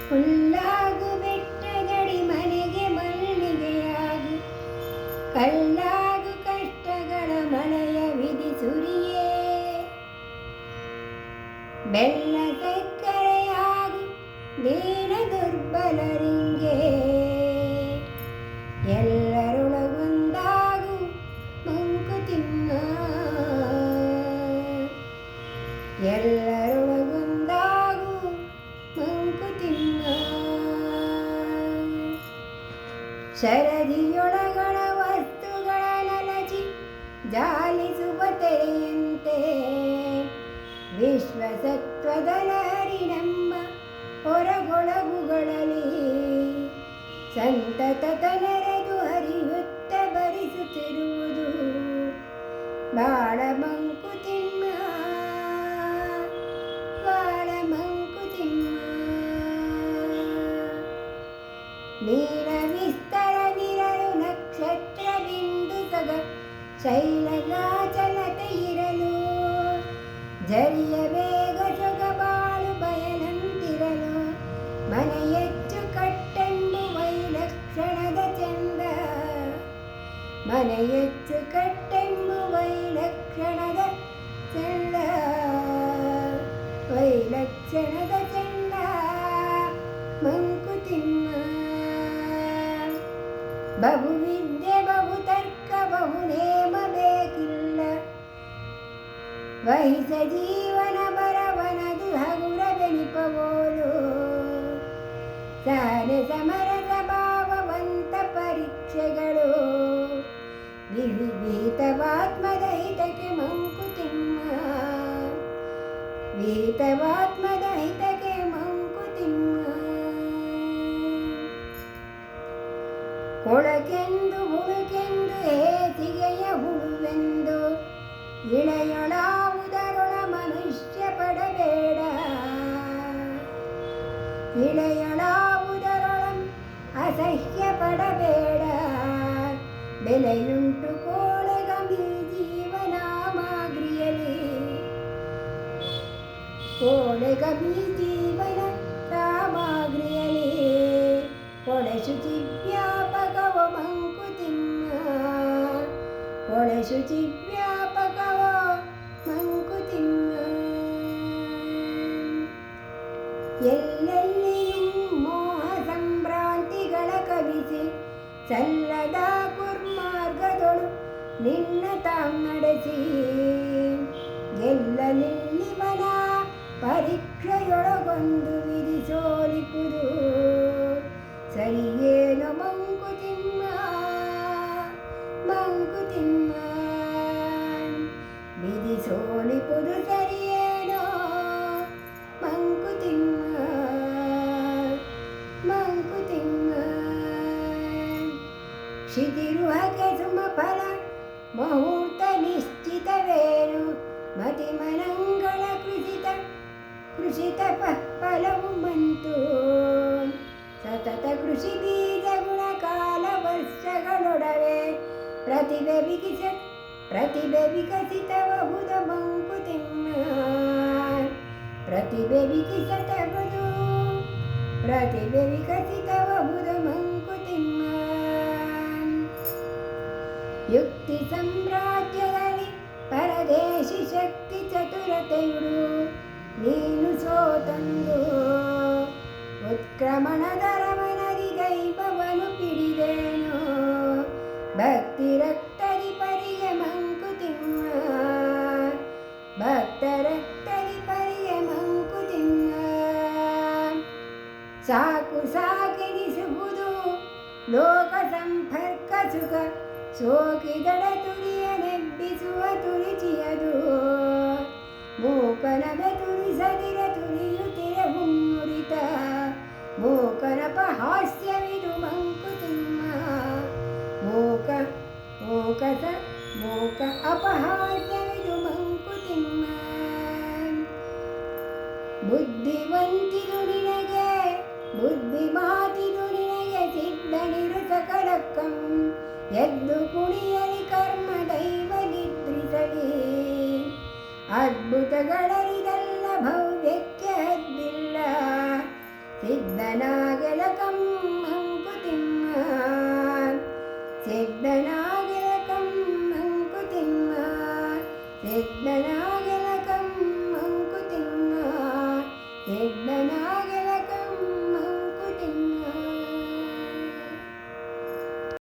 ಹುಲ್ಲಾಗು ಬೆಟ್ಟಗಡಿ ಮನೆಗೆ ಮಲ್ಲಿಗೆಯಾಗು, ಕಲ್ಲಾಗು ಕಷ್ಟಗಳ ಮಳೆಯ ವಿಧಿ ಸುರಿಯೇ, ಬೆಲ್ಲ ಸಕ್ಕರೆಯಾಗು ದೀನ ದುರ್ಬಲರಿಂಗೆ, ಎಲ್ಲರೊಳಗೊಂದಾಗು ಮಂಕುತಿಮ್ಮ, ಎಲ್ಲರೊಳಗೊಂದಾಗು ಮಂಕುತಿಮ್ಮ. ಶರದಿಯೊಳಗಳ ವಸ್ತುಗಳ ನಲಚಿ ಜಾಲಿಸುವ ತೆರೆಯಂತೆ, ವಿಶ್ವಸತ್ವದ ಲಹರಿನೆಂಬ ಹೊರಗೊಳಗುಗಳಲ್ಲಿ ಸಂತತ ನೆರೆದು ಹರಿಯುತ್ತ ಭರಿಸುತ್ತಿರುವುದು ಬಾಳ ಮಂಕುತಿಮ್ಮ, ಬಾಳ ಮಂಕುತಿಮ್ಮ. ನೀಲ ವಿಸ್ತರವಿರಲು ನಕ್ಷತ್ರ ಬಿಂದು ಸಗ ಶೈಲಗಾಚಲತೆ ಇರಲು, ಜರಿಯ ಬೇಗ ಸೊಗಬಾಳು ಬಯಲಂತಿರಲು, ಮನೆಯೆಚ್ಚು ಕಟ್ಟೆಂಬು ವೈಲಕ್ಷಣದ ಚಂದ, ಮನೆಯೆಚ್ಚು ಕಟ್ಟೆಂಬು ವೈಲಕ್ಷಣದ ಚಂದ, ವೈಲಕ್ಷಣದ ಚಂದ ಮಂಕುತಿಮ್ಮ. ಬಹುವಿದ್ಯೆ ಬಹುತರ್ಕ ಬಹುನೇಮ ಬೇಕಿಲ್ಲ, ವಹಿಸ ಜೀವನ ಬರವನದು ಹಗುರ ಬೆನಿಪವೋಲು, ಸಹನೆ ಸಮರಸ ಭಾವವಂತ ಪರೀಕ್ಷೆಗಳು, ವಿಹಿತವಾತ್ಮದ ಹಿತಕ್ಕೆ ಮಂಕುತಿಮ್ಮ, ವಿಹಿತವಾತ್ಮದ ಹಿತಕ್ಕೆ ಮಂಕುತಿಮ್ಮ. ಕೊಳಕೆಂದು ಹುಳುಕೆಂದು ಹೇಸಿಗೆಯ ಹುಳುವೆಂದು, ಇಳೆಯೊಳಾವುದರೊಳ ಮನುಷ್ಯ ಪಡಬೇಡ, ಇಳೆಯೊಳಾವುದರೊಳ ಅಸಹ್ಯ ಪಡಬೇಡ, ಬೆಲೆಯುಂಟು ಕೋಳೆಗಮಿ ಜೀವನಾಮಾಗ್ರಿಯಲಿ, ಕೋಳೆಗಮಿ ಜೀವನ ಸಾಮಗ್ರಿಯಲಿ, ಕೊಳೆಶುಚಿ ವ್ಯಾಪಕವ ಮಂಕುತಿಮ್ಮ, ಕೊಳೆಶುಚಿ ವ್ಯಾಪಕವ ಮಂಕುತಿಮ್ಮ. ಎಲ್ಲೆಲ್ಲಿಯೂ ಮೋಹ ಸಂಭ್ರಾಂತಿಗಳ ಕವಿಸಿ, ಸಲ್ಲದ ಕುರ್ಮಾರ್ಗದೊಳು ನಿನ್ನ ತಾಂ ನಡೆಸಿ, ಗೆಲ್ಲಲಿಲ್ಲಿವನ ಪರೀಕ್ಷೆಯೊಳಗೊಂದು ವಿಧಿ ಸೋಲಿಪುದು ಸರಿಯೇನೋ ಮಂಕುತಿಮ್ಮ, ಮಂಕುತಿಮ್ಮ. ವಿಧಿ ಸೋಲಿಪುದು ಸರಿಯೇನೋ ಮಂಕುತಿಮ್ಮ, ಮಂಕುತಿಮ್ಮ. ಕ್ಷಿತಿರುಹಕ್ಕೆ ಸುಮಫಲ ಮುಹೂರ್ತ ನಿಶ್ಚಿತವೇನು, ಮತಿಮನಂಗಳ ಕೃಷಿತ ಫಲವು ಮಂತು, ಸತತ ಕೃಷಿ ಬೀಜ ಗುಣಕಾಲ ವರ್ಷಗಳೊಡವೆ, ಪ್ರತಿಭೆ ವಿಕಸಿತಬಹುದು ಮಂಕುತಿಮ್ಮ, ಪ್ರತಿಭೆ ವಿಕಸಿತಬಹುದು, ಪ್ರತಿಭೆ ವಿಕಸಿತಬಹುದು ಮಂಕುತಿಮ್ಮ. ಯುಕ್ತಿ ಸಾಮ್ರಾಜ್ಯದಲ್ಲಿ ಪರದೇಶಿ ಶಕ್ತಿ ಚತುರತೆಯುಡು, ನೀನು ಸೋತಂದು ಉತ್ಕ್ರಮಣದ ರಮಣದಿ ದೈವವನು ಪಿಡಿದೇನೋ, ಭಕ್ತಿ ರಕ್ತದಿ ಪರಿಗೆ ಮಂಕುತಿಮ್ಮ, ಭಕ್ತ ರಕ್ತದಿ ಪರಿಗೆ ಮಂಕುತಿಮ್ಮ. ಸಾಕು ಸಾಕೆನಿಸುವುದು ಲೋಕ ಸಂಪರ್ಕ ಸುಖ, ಸೋಕಿದಡ ತುರಿಯ ನೆಬ್ಬಿಸುವ ತುರಿಚಿಯದು, ಮೂಕನದ ತುರಿಸದಿರ ತುರಿಯುತ್ತಿರ ಹುಣ್ಣುರಿತ, ಮೂಕನಪ ಹಾಸ್ಯವಿದು ಮಂಕುತಿಮ್ಮ, ಮೂಕ ಅಪಹಾಸ್ಯವಿದು ಮಂಕುತಿಮ್ಮ. ಬುದ್ಧಿವಂತಿದು ನಿನಗೆ ಬುದ್ಧಿ ಮಾತಿದು ನಿನಗೆ ಸಿದ್ಧನಿರು ಸಕಲಕ್ಕಂ, ಎದ್ದು ಕುಣಿಯಲಿ ಕರ್ಮ ದೈವ ನಿದ್ರಿಸಲಿ, ಅದ್ಭುತಗಳರಿದಲ್ಲ ಭವ್ಯಕ್ಕೆ ಹದ್ದಿಲ್ಲ, ಸಿದ್ಧನ ಸಿದ್ಧನಾಗಲಿ